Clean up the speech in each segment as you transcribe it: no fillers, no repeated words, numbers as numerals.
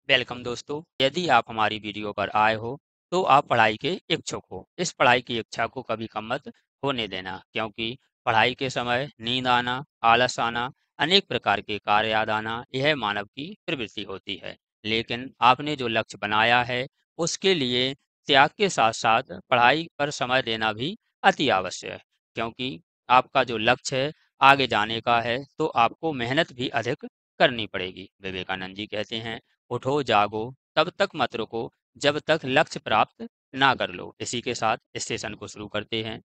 Welcome दोस्तों। यदि आप हमारी वीडियो पर आए हो तो आप पढ़ाई के इच्छुक हो। इस पढ़ाई की इच्छा को कभी कम मत होने देना, क्योंकि पढ़ाई के समय नींद आना, आलस आना, अनेक प्रकार के कार्य याद आना, यह मानव की प्रवृत्ति होती है। लेकिन आपने जो लक्ष्य बनाया है उसके लिए त्याग के साथ साथ पढ़ाई पर समय देना भी अति आवश्यक है, क्योंकि आपका जो लक्ष्य है आगे जाने का है तो आपको मेहनत भी अधिक करनी पड़ेगी। विवेकानंद जी कहते हैं, उठो जागो तब तक मत रुको जब तक लक्ष्य प्राप्त ना कर लो। इसी के साथ इस सेशन को शुरू करते हैं।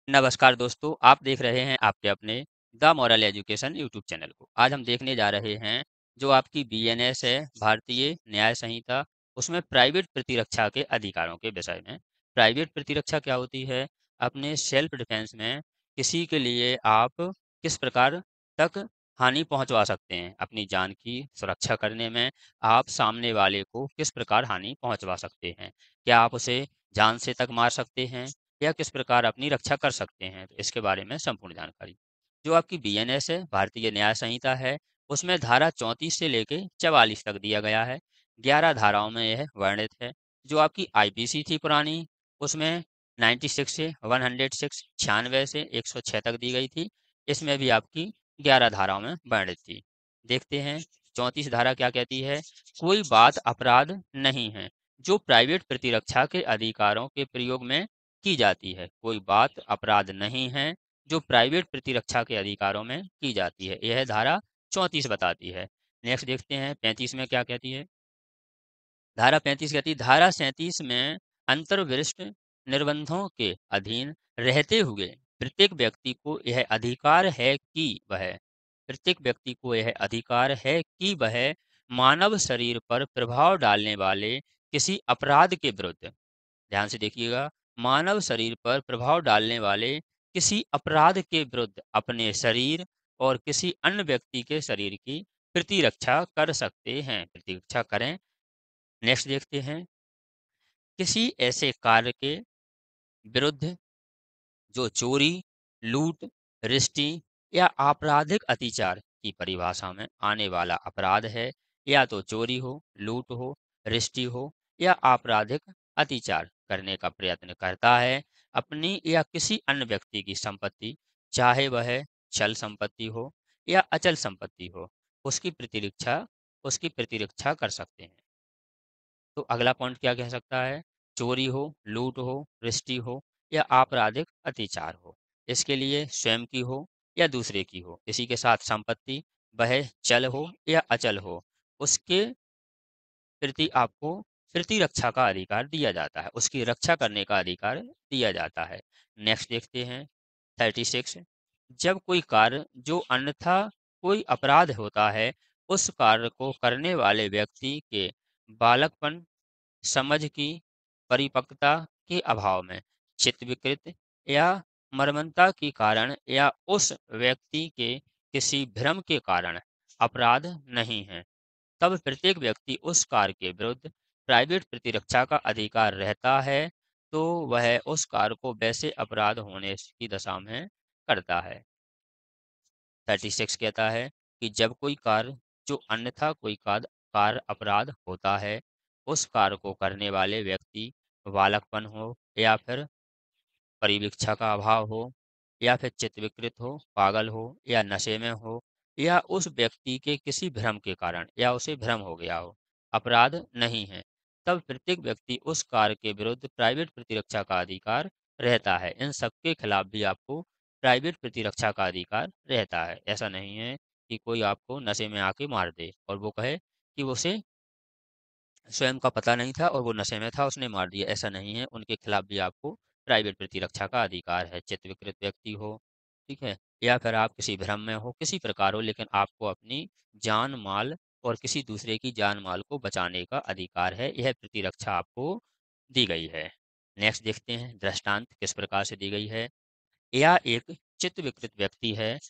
नमस्कार दोस्तों, आप देख रहे हैं आपके अपने the moral education YouTube channel को। आज हम देखने जा रहे हैं जो आपकी बीएनएस है, भारतीय न्याय संहिता, उसमें प्राइवेट प्रतिरक्षा के अधिकारों के विषय में। प्राइवेट प्रतिरक्षा क्या होती है? अपने सेल्फ डिफेंस में किसी के लिए आप किस प्रकार तक हानि पहुंचवा सकते हैं। अपनी जान की सुरक्षा करने में आप सामने वाले को किस प्रकार हानि पहुंचवा सकते हैं। क्या आप उसे जान से तक मार सकते हैं या किस प्रकार अपनी रक्षा कर सकते हैं, तो इसके बारे में संपूर्ण जानकारी। जो आपकी बीएनएस है, भारतीय न्याय संहिता है, उसमें धारा 34 से लेके 44 तक दिया गया है। 11 धाराओं में यह वर्णित है। जो आपकी आईपीसी थी पुरानी, उसमें 96 से 106, 96 से 106 तक दी गई थी। इसमें भी आपकी 11 धाराओं में वर्णित थी। देखते हैं 34 धारा क्या कहती है। कोई बात अपराध नहीं है जो प्राइवेट प्रतिरक्षा के अधिकारों के प्रयोग में की जाती है। कोई बात अपराध नहीं है जो प्राइवेट प्रतिरक्षा के अधिकारों में की जाती है। यह धारा 34 बताती है। नेक्स्ट देखते हैं 35 में क्या कहती है। धारा 35 कहती है, धारा 37 में अंतर्विशिष्ट निर्बंधों के अधीन रहते हुए प्रत्येक व्यक्ति को यह अधिकार है कि वह प्रत्येक व्यक्ति को यह अधिकार है कि वह मानव शरीर पर प्रभाव डालने वाले किसी अपराध के विरुद्ध, ध्यान से देखिएगा, मानव शरीर पर प्रभाव डालने वाले किसी अपराध के विरुद्ध अपने शरीर और किसी अन्य व्यक्ति के शरीर की प्रतिरक्षा कर सकते हैं, प्रतिरक्षा करें। नेक्स्ट देखते हैं, किसी ऐसे कार्य के विरुद्ध जो चोरी, लूट, रिश्ती या आपराधिक अत्याचार की परिभाषा में आने वाला अपराध है। या तो चोरी हो, लूट हो, रिश्ती हो या आपराधिक अत्याचार करने का प्रयत्न करता है अपनी या किसी अन्य व्यक्ति की संपत्ति, चाहे वह चल संपत्ति हो या अचल संपत्ति हो, उसकी प्रतिरक्षा कर सकते हैं। तो अगला पॉइंट क्या कह सकता है। चोरी हो, लूट हो, रिश्ती हो या आपराधिक अत्याचार हो, इसके लिए स्वयं की हो या दूसरे की हो, इसी के साथ संपत्ति वह चल हो या अचल हो, उसके प्रति आपको प्रतिरक्षा का अधिकार दिया जाता है, उसकी रक्षा करने का अधिकार दिया जाता है। नेक्स्ट देखते हैं 36। जब कोई कार्य जो अन्यथा कोई अपराध होता है, उस कार्य को करने वाले व्यक्ति के बालकपन, समझ की परिपक्वता के अभाव में, चित्त विकृत या मर्मनता के कारण या उस व्यक्ति के किसी भ्रम के कारण अपराध नहीं है, तब प्रत्येक व्यक्ति उस कार्य के विरुद्ध प्राइवेट प्रतिरक्षा का अधिकार रहता है। तो वह उस कार्य को वैसे अपराध होने की दशा में करता है। 36 कहता है कि जब कोई कार्य जो अन्यथा कोई कार्य अपराध होता है, उस कार्य को करने वाले व्यक्ति बालकपन हो या फिर परिवीक्षा का अभाव हो या फिर चित्त विकृत हो, पागल हो या नशे में हो या उस व्यक्ति के किसी भ्रम के कारण या उसे भ्रम हो गया हो, अपराध नहीं है, तब प्रत्येक व्यक्ति उस कार्य के विरुद्ध प्राइवेट प्रतिरक्षा का अधिकार रहता है। इन सबके खिलाफ भी आपको प्राइवेट प्रतिरक्षा का अधिकार रहता है। ऐसा नहीं है कि कोई आपको नशे में आके मार दे और वो कहे कि उसे स्वयं का पता नहीं था और वो नशे में था, उसने मार दिया, ऐसा नहीं है। उनके खिलाफ भी आपको प्राइवेट प्रतिरक्षा का अधिकार है। चित्त विकृत व्यक्ति हो, ठीक है, या फिर आप किसी भ्रम में हो, किसी प्रकार हो, लेकिन आपको अपनी जान माल और किसी दूसरे की जान माल को बचाने का अधिकार है, यह प्रतिरक्षा आपको दी गई है। नेक्स्ट देखते हैं दृष्टांत किस प्रकार से दी गई है। या एक चित्त विकृत व्यक्ति है,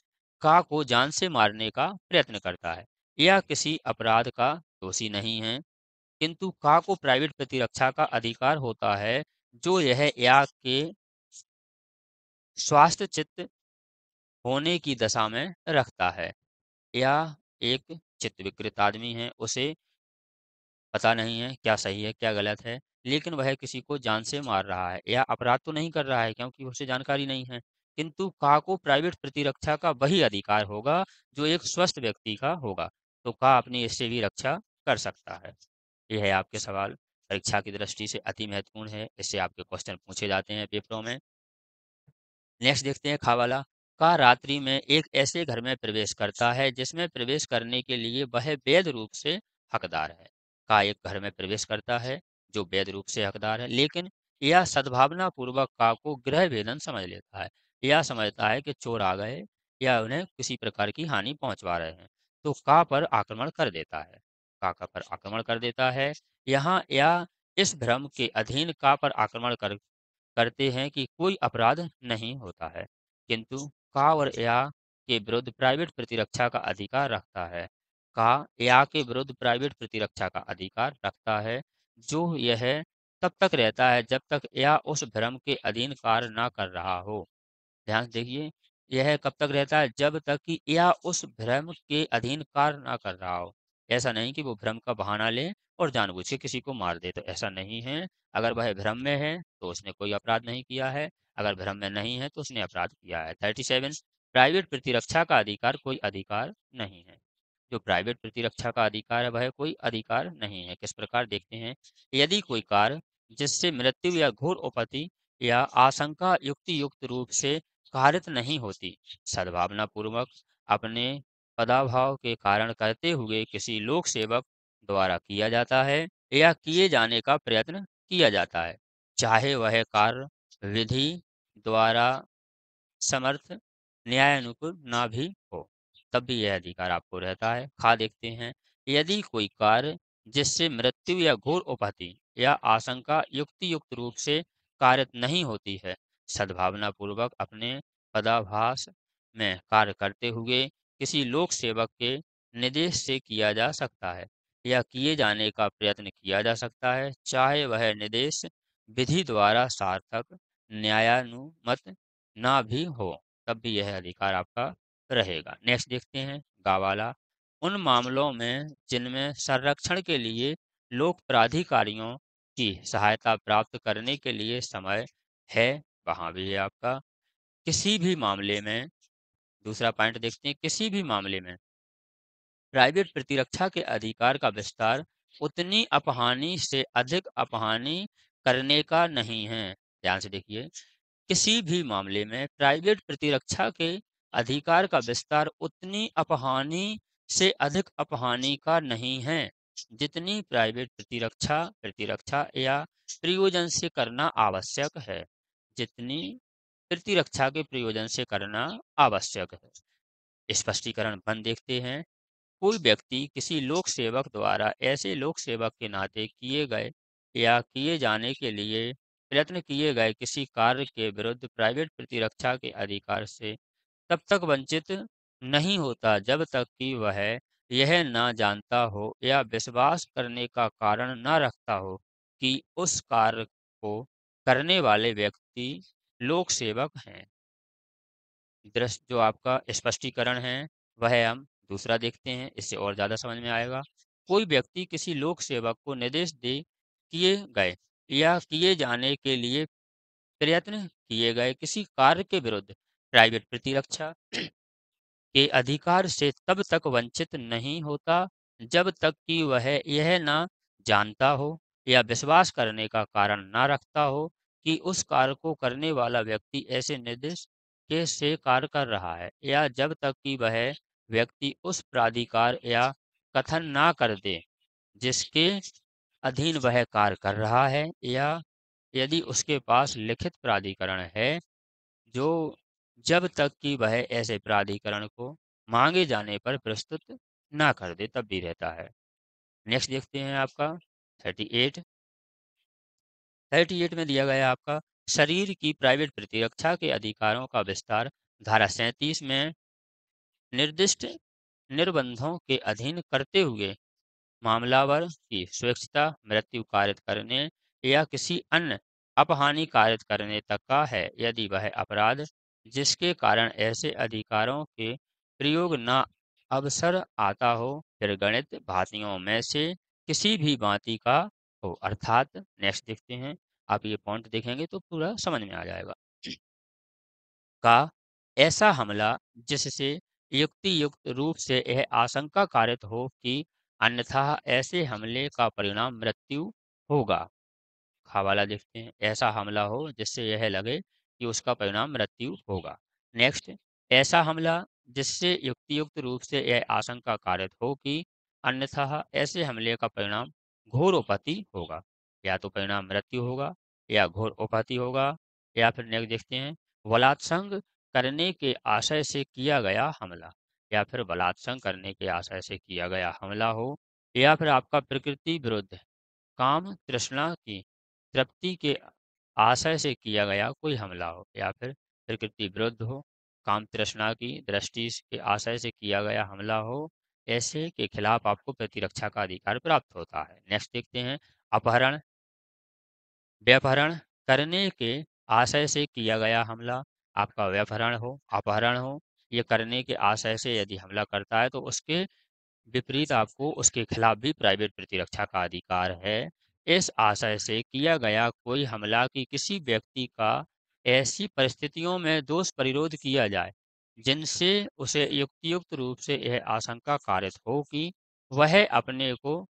का को जान से मारने का प्रयत्न करता है या किसी अपराध का दोषी नहीं है, किंतु का को प्राइवेट प्रतिरक्षा का अधिकार होता है जो यह या के स्वास्थ्य चित्त होने की दशा में रखता है। या एक चित्त विकृत आदमी है, उसे पता नहीं है क्या सही है, क्या गलत है, लेकिन वह किसी को जान से मार रहा है या अपराध तो नहीं कर रहा है क्योंकि उसे जानकारी नहीं है। किंतु का को प्राइवेट प्रतिरक्षा का वही अधिकार होगा जो एक स्वस्थ व्यक्ति का होगा। तो का अपनी इससे भी रक्षा कर सकता है। ये है आपके सवाल। परीक्षा की दृष्टि से अति महत्वपूर्ण है। इससे आपके क्वेश्चन पूछे जाते हैं पेपरों में। नेक्स्ट देखते हैं खा वाला। का रात्रि में एक ऐसे घर में प्रवेश करता है जिसमें प्रवेश करने के लिए वह वैध रूप से हकदार है। का एक घर में प्रवेश करता है जो वैध रूप से हकदार है, लेकिन यह सद्भावना पूर्वक का को गृह भेदन समझ लेता है। यह समझता है कि चोर आ गए या उन्हें किसी प्रकार की हानि पहुंचवा रहे हैं, तो का पर आक्रमण कर देता है। का पर आक्रमण कर देता है। यहाँ या इस भ्रम के अधीन का पर आक्रमण करते हैं कि कोई अपराध नहीं होता है, किंतु का और या के विरुद्ध प्राइवेट प्रतिरक्षा का अधिकार रखता है। का या के विरुद्ध प्राइवेट प्रतिरक्षा का अधिकार रखता है, जो यह तब तक रहता है जब तक या उस भ्रम के अधीन कार्य न कर रहा हो। ध्यान से देखिए, यह कब तक रहता है जब तक कि या उस भ्रम के अधीन कार्य ना कर रहा हो। ऐसा नहीं कि वो भ्रम का बहाना ले और जानबूझ के किसी को मार दे, तो ऐसा नहीं है। अगर वह भ्रम में है तो उसने कोई अपराध नहीं किया है, अगर भ्रम में नहीं है तो उसने अपराध किया है। 37, प्राइवेट प्रतिरक्षा का अधिकार कोई अधिकार नहीं है। जो प्राइवेट प्रतिरक्षा का अधिकार है वह कोई अधिकार नहीं है। किस प्रकार देखते हैं। यदि कोई कार्य जिससे मृत्यु या घोर उपति या आशंका युक्ति युक्त रूप से कारित नहीं होती, सद्भावना पूर्वक अपने पदाभाव के कारण करते हुए किसी लोक सेवक द्वारा किया जाता है या किए जाने का प्रयत्न किया जाता है, चाहे वह कार्य विधि द्वारा समर्थ न्यायानुकूल ना भी हो, तब भी यह अधिकार आपको रहता है। खा देखते हैं। यदि कोई कार्य जिससे मृत्यु या घोर उपहति या आशंका युक्ति युक्त रूप से कारित नहीं होती है, सद्भावना पूर्वक अपने पदाभास में कार्य करते हुए किसी लोक सेवक के निर्देश से किया जा सकता है या किए जाने का प्रयत्न किया जा सकता है, चाहे वह निर्देश विधि द्वारा सार्थक न्यायानुमत ना भी हो, तब भी यह अधिकार आपका रहेगा। नेक्स्ट देखते हैं गावाला। उन मामलों में जिनमें संरक्षण के लिए लोक प्राधिकारियों की सहायता प्राप्त करने के लिए समय है, वहाँ भी है आपका। किसी भी मामले में, दूसरा पॉइंट देखते हैं, किसी भी मामले में प्राइवेट प्रतिरक्षा के अधिकार का विस्तार उतनी अपहानि से अधिक अपहानि करने का नहीं है। ध्यान से देखिए, किसी भी मामले में प्राइवेट प्रतिरक्षा के अधिकार का विस्तार उतनी अपहानि से अधिक अपहानि का नहीं है जितनी प्राइवेट प्रतिरक्षा प्रतिरक्षा या प्रयोजन से करना आवश्यक है, जितनी प्रतिरक्षा के प्रयोजन से करना आवश्यक है। स्पष्टीकरण बन देखते हैं। कोई व्यक्ति किसी लोक सेवक द्वारा ऐसे लोक सेवक के नाते किए गए या किए जाने के लिए प्रयत्न किए गए किसी कार्य के विरुद्ध प्राइवेट प्रतिरक्षा के अधिकार से तब तक वंचित नहीं होता जब तक कि वह यह ना जानता हो या विश्वास करने का कारण न रखता हो कि उस कार्य को करने वाले व्यक्ति लोक सेवक हैं। दृश्य जो आपका स्पष्टीकरण है वह हम दूसरा देखते हैं, इससे और ज़्यादा समझ में आएगा। कोई व्यक्ति किसी लोक सेवक को निर्देश दे किए गए या किए जाने के लिए प्रयत्न किए गए किसी कार्य के विरुद्ध प्राइवेट प्रतिरक्षा के अधिकार से तब तक वंचित नहीं होता जब तक कि वह यह ना जानता हो या विश्वास करने का कारण ना रखता हो कि उस कार्य को करने वाला व्यक्ति ऐसे निर्देश के से कार्य कर रहा है, या जब तक कि वह व्यक्ति उस प्राधिकार या कथन ना कर दे जिसके अधीन वह कार्य कर रहा है, या यदि उसके पास लिखित प्राधिकरण है जो जब तक कि वह ऐसे प्राधिकरण को मांगे जाने पर प्रस्तुत ना कर दे तब भी रहता है। नेक्स्ट देखते हैं आपका 38। 38 में दिया गया है आपका शरीर की प्राइवेट प्रतिरक्षा के अधिकारों का विस्तार धारा 37 में निर्दिष्ट निर्बंधों के अधीन करते हुए मामलावर की स्वेच्छता मृत्यु कारित करने या किसी अन्य अपहानि कारित करने तक का है, यदि वह अपराध जिसके कारण ऐसे अधिकारों के प्रयोग न अवसर आता हो फिर गणित भातियों में से किसी भी भांति का हो। अर्थात नेक्स्ट देखते हैं, आप ये पॉइंट देखेंगे तो पूरा समझ में आ जाएगा। का ऐसा हमला जिससे युक्ति-युक्त रूप से यह आशंका कारित हो कि अन्यथा ऐसे हमले का परिणाम मृत्यु होगा। हवाला देखते हैं, ऐसा हमला हो जिससे यह लगे कि उसका परिणाम मृत्यु होगा। नेक्स्ट, ऐसा हमला जिससे युक्तियुक्त रूप से यह आशंका कारित हो कि अन्यथा ऐसे हमले का परिणाम घोर उपति होगा। या तो परिणाम मृत्यु होगा या घोर उपति होगा। या फिर नेक्स्ट देखते हैं, बलात्संग करने के आशय से किया गया हमला। या फिर बलात्संग करने के आशय से किया गया हमला हो। या फिर आपका प्रकृति विरुद्ध काम तृष्णा की तृप्ति के आशय से किया गया कोई हमला हो। या फिर प्रकृति विरुद्ध हो, काम तृष्णा की दृष्टि के आशय से किया गया हमला हो, ऐसे के खिलाफ आपको प्रतिरक्षा का अधिकार प्राप्त होता है। नेक्स्ट देखते हैं, अपहरण व्यपहरण करने के आशय से किया गया हमला। आपका व्यपहरण हो, अपहरण हो, ये करने के आशय से यदि हमला करता है तो उसके विपरीत आपको उसके खिलाफ भी प्राइवेट प्रतिरक्षा का अधिकार है। इस आशय से किया गया कोई हमला कि किसी व्यक्ति का ऐसी परिस्थितियों में दोष परिरोध किया जाए जिनसे उसे युक्तियुक्त रूप से यह आशंका कारित हो कि वह अपने को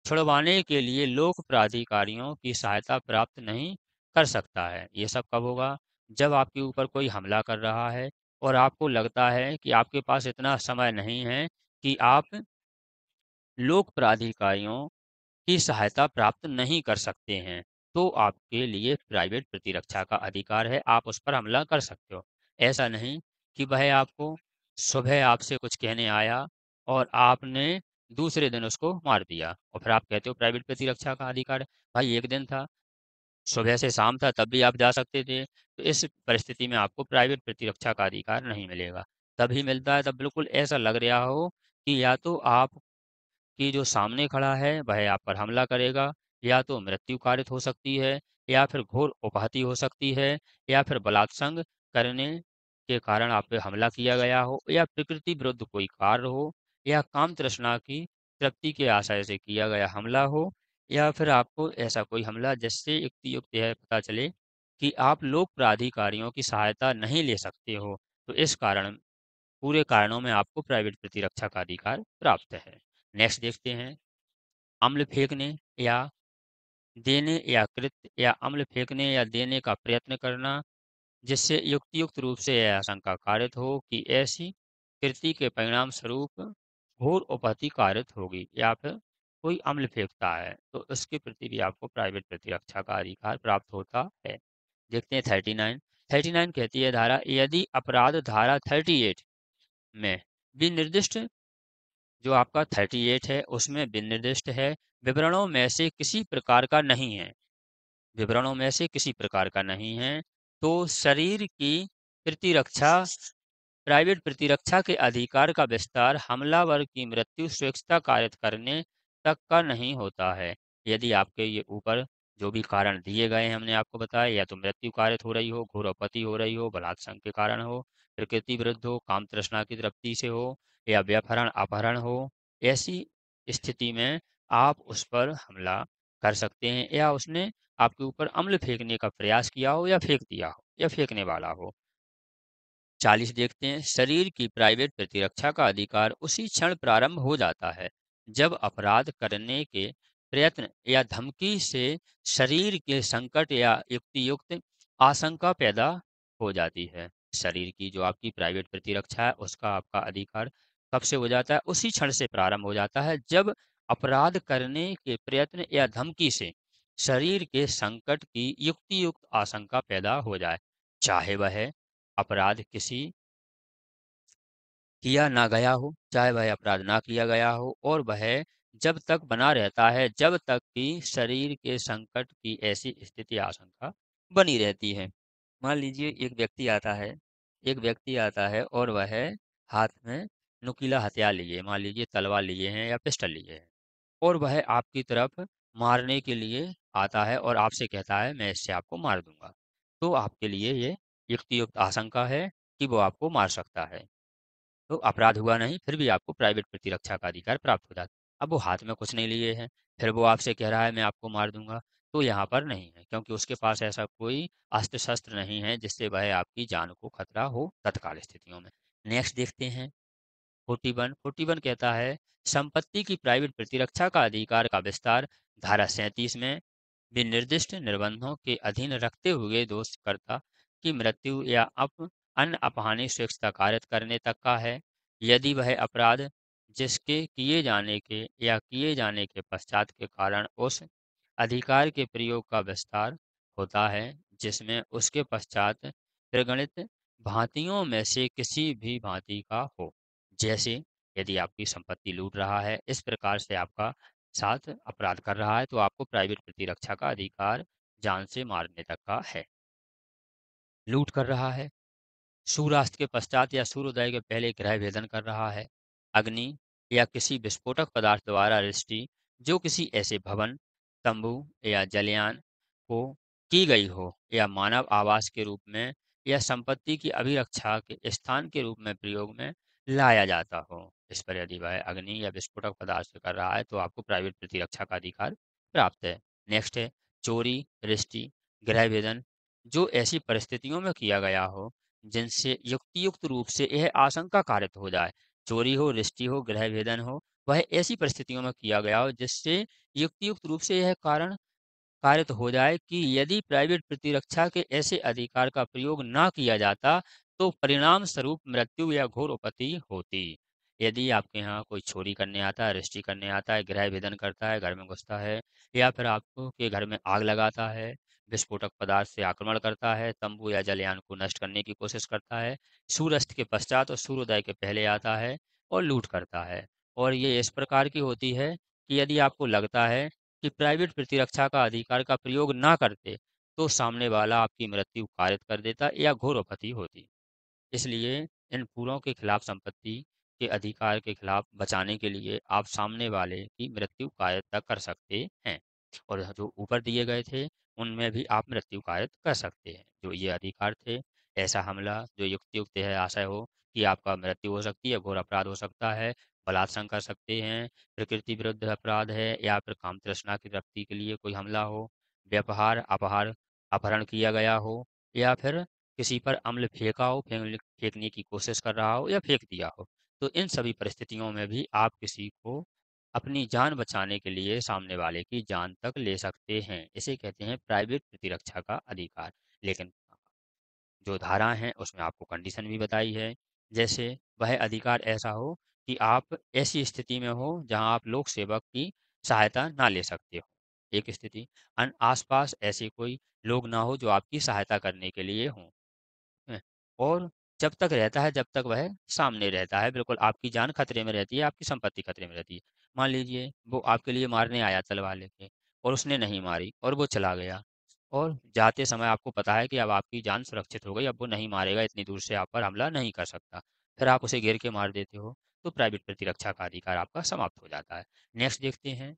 छुड़वाने के लिए लोक प्राधिकारियों की सहायता प्राप्त नहीं कर सकता है। ये सब कब होगा? जब आपके ऊपर कोई हमला कर रहा है और आपको लगता है कि आपके पास इतना समय नहीं है कि आप लोक प्राधिकारियों की सहायता प्राप्त नहीं कर सकते हैं, तो आपके लिए प्राइवेट प्रतिरक्षा का अधिकार है, आप उस पर हमला कर सकते हो। ऐसा नहीं कि वह आपको सुबह आपसे कुछ कहने आया और आपने दूसरे दिन उसको मार दिया और फिर आप कहते हो प्राइवेट प्रतिरक्षा का अधिकार है। भाई एक दिन था, सुबह से शाम था तब भी आप जा सकते थे, तो इस परिस्थिति में आपको प्राइवेट प्रतिरक्षा का अधिकार नहीं मिलेगा। तभी मिलता है जब बिल्कुल ऐसा लग रहा हो कि या तो आप कि जो सामने खड़ा है वह आप पर हमला करेगा, या तो मृत्यु कारित हो सकती है, या फिर घोर उपाहति हो सकती है, या फिर बलात्संग करने के कारण आप पे हमला किया गया हो, या प्रकृति विरुद्ध कोई कार्य हो, या काम तृष्णा की तृप्ति के आशय से किया गया हमला हो, या फिर आपको ऐसा कोई हमला जिससे युक्ति युक्त यह पता चले कि आप लोक प्राधिकारियों की सहायता नहीं ले सकते हो। तो इस कारण पूरे कारणों में आपको प्राइवेट प्रतिरक्षा का अधिकार प्राप्त है। नेक्स्ट देखते हैं, अम्ल फेंकने या देने या कृत्य या अम्ल फेंकने या देने का प्रयत्न करना जिससे युक्तियुक्त रूप से यह आशंका कारित हो कि ऐसी कृति के परिणाम स्वरूप घोर उपहति कारित होगी, या फिर कोई अम्ल फेंकता है तो उसके प्रति भी आपको प्राइवेट प्रतिरक्षा का अधिकार प्राप्त होता है। देखते हैं 39। 39 कहती है धारा, यदि अपराध धारा 38 में विनिर्दिष्ट, जो आपका 38 है उसमें विनिर्दिष्ट है, विवरणों में से किसी प्रकार का नहीं है, विवरणों में से किसी प्रकार का नहीं है, तो शरीर की प्रतिरक्षा प्राइवेट प्रतिरक्षा के अधिकार का विस्तार हमलावर की मृत्यु स्वेच्छा कारित करने तक का नहीं होता है। यदि आपके ये ऊपर जो भी कारण दिए गए हैं हमने आपको बताया, या तो मृत्यु कारित हो रही हो, घोर आपत्ति हो रही हो, बलात्संग के कारण हो, प्रकृति विरुद्ध हो, काम तृष्णा की तृप्ति से हो, या व्यपहरण अपहरण हो, ऐसी स्थिति में आप उस पर हमला कर सकते हैं, या उसने आपके ऊपर अम्ल फेंकने का प्रयास किया हो या फेंक दिया हो या फेंकने वाला हो। 40 देखते हैं, शरीर की प्राइवेट प्रतिरक्षा का अधिकार उसी क्षण प्रारंभ हो जाता है जब अपराध करने के प्रयत्न या धमकी से शरीर के संकट या युक्तियुक्त आशंका पैदा हो जाती है। शरीर की जो आपकी प्राइवेट प्रतिरक्षा है उसका आपका अधिकार कब से हो जाता है? उसी क्षण से प्रारंभ हो जाता है जब अपराध करने के प्रयत्न या धमकी से शरीर के संकट की युक्तियुक्त आशंका पैदा हो जाए, चाहे वह अपराध किसी किया ना गया हो, चाहे वह अपराध ना किया गया हो, और वह जब तक बना रहता है जब तक कि शरीर के संकट की ऐसी स्थिति आशंका बनी रहती है। मान लीजिए एक व्यक्ति आता है और वह हाथ में नुकीला हथियार लिए, मान लीजिए तलवार लिए हैं या पिस्टल लिए हैं, और वह आपकी तरफ मारने के लिए आता है और आपसे कहता है मैं इससे आपको मार दूंगा। तो आपके लिए ये युक्तियुक्त आशंका है कि वो आपको मार सकता है। तो अपराध हुआ नहीं, फिर भी आपको प्राइवेट प्रतिरक्षा का अधिकार प्राप्त हो जाता है। अब वो हाथ में कुछ नहीं लिए हैं, फिर वो आपसे कह रहा है मैं आपको मार दूँगा, तो यहाँ पर नहीं है क्योंकि उसके पास ऐसा कोई अस्त्र-शस्त्र नहीं है जिससे वह आपकी जान को खतरा हो तत्काल स्थितियों में। नेक्स्ट देखते हैं 41, 41 कहता है संपत्ति की प्राइवेट प्रतिरक्षा का अधिकार का विस्तार धारा 37 में विनिर्दिष्ट निर्बंधों के अधीन रखते हुए दोषकर्ता की मृत्यु या अन्य अपहानि स्वेच्छा कारित करने तक का है यदि वह अपराध जिसके किए जाने के या किए जाने के पश्चात के कारण उस अधिकार के प्रयोग का विस्तार होता है जिसमें उसके पश्चात प्रगणित भांतियों में से किसी भी भांति का हो जैसे यदि आपकी संपत्ति लूट रहा है इस प्रकार से आपका साथ अपराध कर रहा है तो आपको प्राइवेट प्रतिरक्षा का अधिकार जान से मारने तक का है। लूट कर रहा है, सूर्यास्त के पश्चात या सूर्योदय के पहले ग्रह भेदन कर रहा है, अग्नि या किसी विस्फोटक पदार्थ द्वारा सृष्टि जो किसी ऐसे भवन, तंबू या जलयान को की गई हो या मानव आवास के रूप में या संपत्ति की अभिरक्षा के स्थान के रूप में प्रयोग में लाया जाता हो। इस पर यदि वह अग्नि या विस्फोटक पदार्थ से कर रहा है तो आपको प्राइवेट प्रतिरक्षा का अधिकार प्राप्त है। नेक्स्ट है चोरी, रिष्टि, गृह भेदन जो ऐसी परिस्थितियों में किया गया हो जिनसे युक्तियुक्त रूप से यह आशंका कारित हो जाए, चोरी हो, रिष्टि हो, गृह भेदन हो, वह ऐसी परिस्थितियों में किया गया हो जिससे युक्तियुक्त रूप से यह कारण कारित हो जाए कि यदि प्राइवेट प्रतिरक्षा के ऐसे अधिकार का प्रयोग ना किया जाता तो परिणाम स्वरूप मृत्यु या घोर आपत्ति होती। यदि आपके यहाँ कोई चोरी करने आता है, रिष्टि करने आता है, गृह भेदन करता है, घर में घुसता है या फिर आपको के घर में आग लगाता है, विस्फोटक पदार्थ से आक्रमण करता है, तंबू या जलयान को नष्ट करने की कोशिश करता है, सूर्यास्त के पश्चात और सूर्योदय के पहले आता है और लूट करता है। और ये इस प्रकार की होती है कि यदि आपको लगता है कि प्राइवेट प्रतिरक्षा का अधिकार का प्रयोग ना करते, तो सामने वाला आपकी मृत्यु कारित कर देता या घोर आपत्ति होती। इसलिए इन पूरों के खिलाफ संपत्ति के अधिकार के खिलाफ बचाने के लिए आप सामने वाले की मृत्यु कायद तक कर सकते हैं और जो ऊपर दिए गए थे उनमें भी आप मृत्यु कायद कर सकते हैं जो ये अधिकार थे ऐसा हमला जो युक्तियुक्त है आशय हो कि आपका मृत्यु हो सकती है घोर अपराध हो सकता है बलात्संग कर सकते हैं प्रकृति विरुद्ध अपराध है या फिर काम तृष्णा की तृप्ति के लिए कोई हमला हो व्यवहार अपहार अपहरण किया गया हो या फिर किसी पर अम्ल फेंका हो, फेंकने की कोशिश कर रहा हो या फेंक दिया हो। तो इन सभी परिस्थितियों में भी आप किसी को अपनी जान बचाने के लिए सामने वाले की जान तक ले सकते हैं। इसे कहते हैं प्राइवेट प्रतिरक्षा का अधिकार। लेकिन जो धाराएँ हैं उसमें आपको कंडीशन भी बताई है। जैसे वह अधिकार ऐसा हो कि आप ऐसी स्थिति में हो जहाँ आप लोक सेवक की सहायता ना ले सकते हो। एक स्थिति आस-पास ऐसे कोई लोग ना हो जो आपकी सहायता करने के लिए हों। हैं। और जब तक रहता है, जब तक वह सामने रहता है, बिल्कुल आपकी जान खतरे में रहती है, आपकी संपत्ति खतरे में रहती है। मान लीजिए वो आपके लिए मारने आया तलवार लेके और उसने नहीं मारी और वो चला गया और जाते समय आपको पता है कि अब आपकी जान सुरक्षित हो गई, अब वो नहीं मारेगा, इतनी दूर से आप पर हमला नहीं कर सकता। फिर आप उसे घेर के मार देते हो, तो प्राइवेट प्रतिरक्षा का अधिकार आपका समाप्त हो जाता है। नेक्स्ट देखते हैं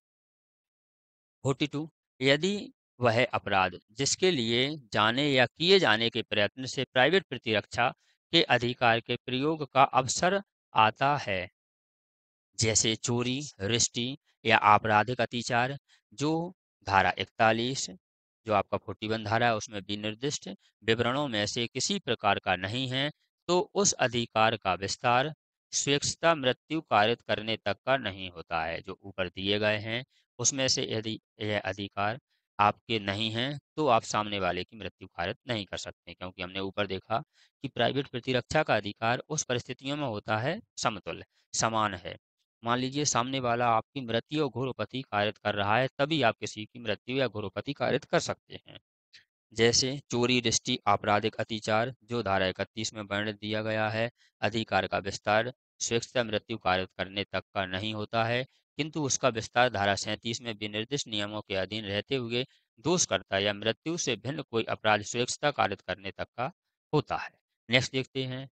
42 यदि वह अपराध जिसके लिए जाने या किए जाने के प्रयत्न से प्राइवेट प्रतिरक्षा के अधिकार के प्रयोग का अवसर आता है जैसे चोरी, रिष्टि या आपराधिक अतिचार जो धारा 41 जो आपका 41 धारा है उसमें विनिर्दिष्ट विवरणों में से किसी प्रकार का नहीं है, तो उस अधिकार का विस्तार स्वेच्छा मृत्यु कारित करने तक का नहीं होता है। जो ऊपर दिए गए हैं, उसमें से यदि यह अधिकार आपके नहीं हैं, तो आप सामने वाले की मृत्यु कारित नहीं कर सकते क्योंकि हमने ऊपर देखा कि प्राइवेट प्रतिरक्षा का अधिकार उस परिस्थितियों में होता है समतुल्य, समान है। मान लीजिए सामने वाला आपकी मृत्यु और घोरोपति कारित कर रहा है, तभी आप किसी की मृत्यु या घोरोपति कारित कर सकते हैं। जैसे चोरी, रिष्टि, आपराधिक अतिचार जो धारा 31 में वर्णित दिया गया है, अधिकार का विस्तार स्वेच्छा मृत्यु कारित करने तक का नहीं होता है, किंतु उसका विस्तार धारा 37 में विनिर्दिष्ट नियमों के अधीन रहते हुए दोषकर्ता या मृत्यु से भिन्न कोई अपराध स्वेच्छा कारित करने तक का होता है। नेक्स्ट देखते हैं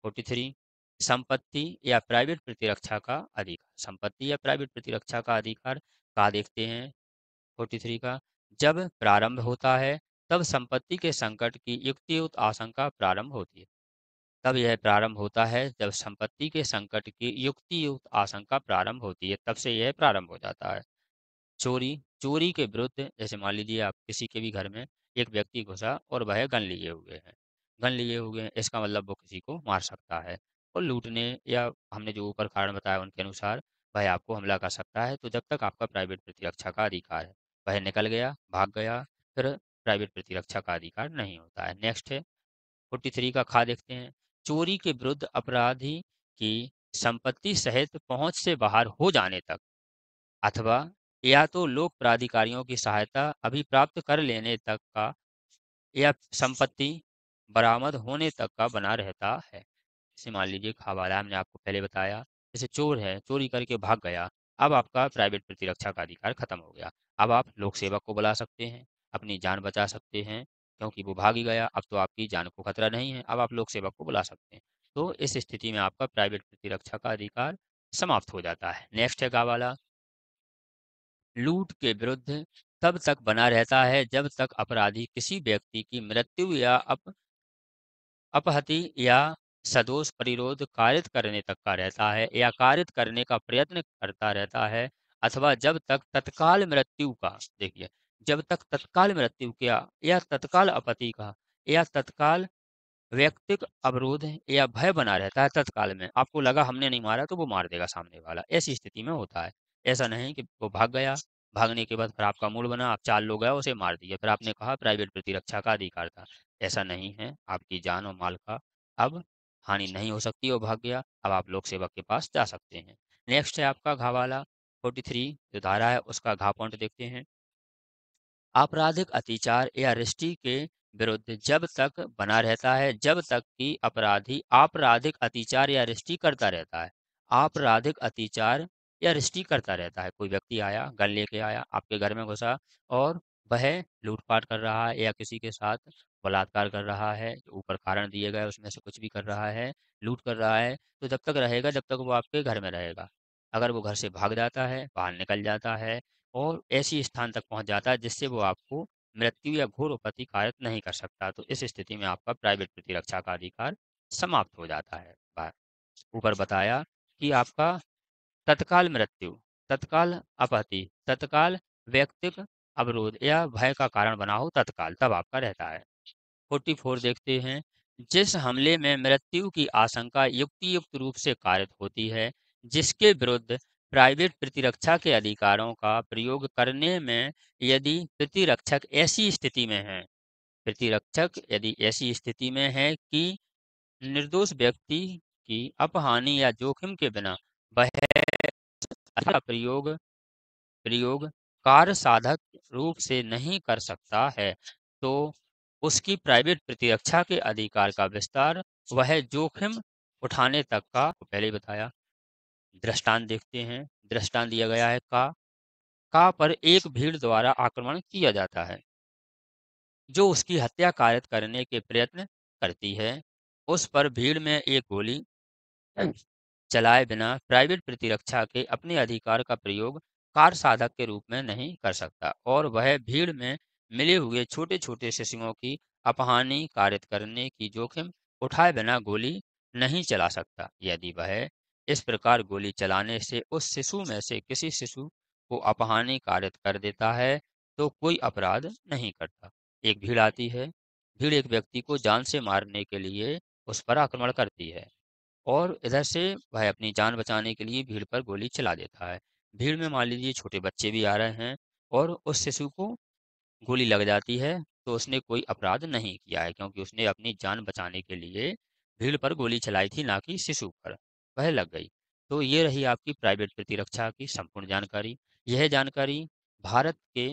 43 संपत्ति या प्राइवेट प्रतिरक्षा का अधिकार संपत्ति या प्राइवेट प्रतिरक्षा का अधिकार का देखते हैं 43 का जब प्रारंभ होता है तब संपत्ति के संकट की युक्तियुक्त आशंका प्रारंभ होती है तब यह प्रारंभ होता है जब संपत्ति के संकट की युक्तियुक्त आशंका प्रारंभ होती है तब से यह प्रारंभ हो जाता है चोरी, चोरी के विरुद्ध जैसे मान लीजिए आप किसी के भी घर में एक व्यक्ति घुसा और वह गन लिए हुए है। गन लिए हुए हैं, इसका मतलब वो किसी को मार सकता है। और लूटने या हमने जो ऊपर कारण बताया उनके अनुसार वह आपको हमला कर सकता है, तो जब तक आपका प्राइवेट प्रतिरक्षा का अधिकार है। वह निकल गया, भाग गया, फिर प्राइवेट प्रतिरक्षा का अधिकार नहीं होता है। नेक्स्ट है 43 का खा देखते हैं। चोरी के विरुद्ध अपराधी की संपत्ति सहित पहुंच से बाहर हो जाने तक अथवा या तो लोक प्राधिकारियों की सहायता अभी प्राप्त कर लेने तक का या संपत्ति बरामद होने तक का बना रहता है। जैसे मान लीजिए हवाला हमने आपको पहले बताया, जैसे चोर है, चोरी करके भाग गया, अब आपका प्राइवेट प्रतिरक्षा का अधिकार खत्म हो गया। अब आप लोक सेवक को बुला सकते हैं, अपनी जान बचा सकते हैं, क्योंकि वो भाग ही गया, अब तो आपकी जान को खतरा नहीं है, अब आप लोक सेवक को बुला सकते हैं। तो इस स्थिति में आपका प्राइवेट प्रतिरक्षा का अधिकार समाप्त हो जाता है। नेक्स्ट है वाला, लूट के विरुद्ध तब तक बना रहता है जब तक अपराधी किसी व्यक्ति की मृत्यु या अपहति या सदोष प्रतिरोध कारित करने तक का रहता है या कारित करने का प्रयत्न करता रहता है, अथवा जब तक तत्काल मृत्यु का, देखिए, जब तक तत्काल मृत्यु का या तत्काल आपत्ति का या तत्काल व्यक्तिक अवरोध या भय बना रहता है। तत्काल में आपको लगा हमने नहीं मारा तो वो मार देगा सामने वाला, ऐसी स्थिति में होता है। ऐसा नहीं कि वो भाग गया, भागने के बाद फिर आपका मूड बना, आप 4 लोग गए उसे मार दिए, फिर आपने कहा प्राइवेट प्रतिरक्षा का अधिकार था। ऐसा नहीं है, आपकी जान और माल का अब हानि नहीं हो सकती, और भाग गया, अब आप लोक सेवक के पास जा सकते हैं। नेक्स्ट है आपका घा वाला 43 जो धारा है उसका घा पॉइंट देखते हैं। आपराधिक अत्याचार या रिष्टि के विरुद्ध जब तक बना रहता है जब तक कि अपराधी आपराधिक अत्याचार या रिष्टि करता रहता है। आपराधिक अत्याचार या रिष्टि करता रहता है। कोई व्यक्ति आया, गन लेके आया, आपके घर में घुसा और वह लूटपाट कर रहा है या किसी के साथ बलात्कार कर रहा है, जो ऊपर कारण दिए गए उसमें से कुछ भी कर रहा है, लूट कर रहा है, तो जब तक रहेगा जब तक वो आपके घर में रहेगा। अगर वो घर से भाग जाता है, बाहर निकल जाता है और ऐसी स्थान तक पहुंच जाता है जिससे वो आपको मृत्यु या घोर उपति कायरत नहीं कर सकता, तो इस स्थिति में आपका प्राइवेट प्रतिरक्षा का अधिकार समाप्त हो जाता है। ऊपर बताया कि आपका तत्काल मृत्यु, तत्काल आपत्ति, तत्काल व्यक्तिक अवरोध या भय का कारण बना हो तत्काल, तब आपका रहता है। 44 देखते हैं। जिस हमले में मृत्यु की आशंका युक्तियुक्त रूप से कारित होती है, जिसके विरुद्ध प्राइवेट प्रतिरक्षा के अधिकारों का प्रयोग करने में यदि प्रतिरक्षक ऐसी स्थिति में है, प्रतिरक्षक यदि ऐसी स्थिति में है कि निर्दोष व्यक्ति की अपहानि या जोखिम के बिना वह का प्रयोग प्रयोग कार्य साधक रूप से नहीं कर सकता है, तो उसकी प्राइवेट प्रतिरक्षा के अधिकार का विस्तार वह जोखिम उठाने तक का, पहले ही बताया। दृष्टांत देखते हैं। दृष्टांत दिया गया है का पर एक भीड़ द्वारा आक्रमण किया जाता है जो उसकी हत्या कारित करने के प्रयत्न करती है। उस पर भीड़ में एक गोली चलाए बिना प्राइवेट प्रतिरक्षा के अपने अधिकार का प्रयोग कार्य साधक के रूप में नहीं कर सकता, और वह भीड़ में मिले हुए छोटे छोटे शिशुओं की अपहानि कारित करने की जोखिम उठाए बिना गोली नहीं चला सकता। यदि वह इस प्रकार गोली चलाने से उस शिशु में से किसी शिशु को अपहानि कारित कर देता है तो कोई अपराध नहीं करता। एक भीड़ आती है, भीड़ एक व्यक्ति को जान से मारने के लिए उस पर आक्रमण करती है और इधर से वह अपनी जान बचाने के लिए भीड़ पर गोली चला देता है। भीड़ में मान लीजिए छोटे बच्चे भी आ रहे हैं और उस शिशु को गोली लग जाती है, तो उसने कोई अपराध नहीं किया है, क्योंकि उसने अपनी जान बचाने के लिए भीड़ पर गोली चलाई थी, ना कि शिशु पर। वह लग गई। तो ये रही आपकी प्राइवेट प्रतिरक्षा की संपूर्ण जानकारी। यह जानकारी भारत के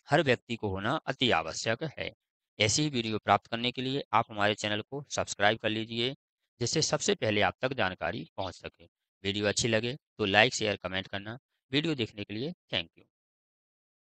हर व्यक्ति को होना अति आवश्यक है। ऐसी ही वीडियो प्राप्त करने के लिए आप हमारे चैनल को सब्सक्राइब कर लीजिए, जिससे सबसे पहले आप तक जानकारी पहुंच सके। वीडियो अच्छी लगे तो लाइक शेयर कमेंट करना। वीडियो देखने के लिए थैंक यू।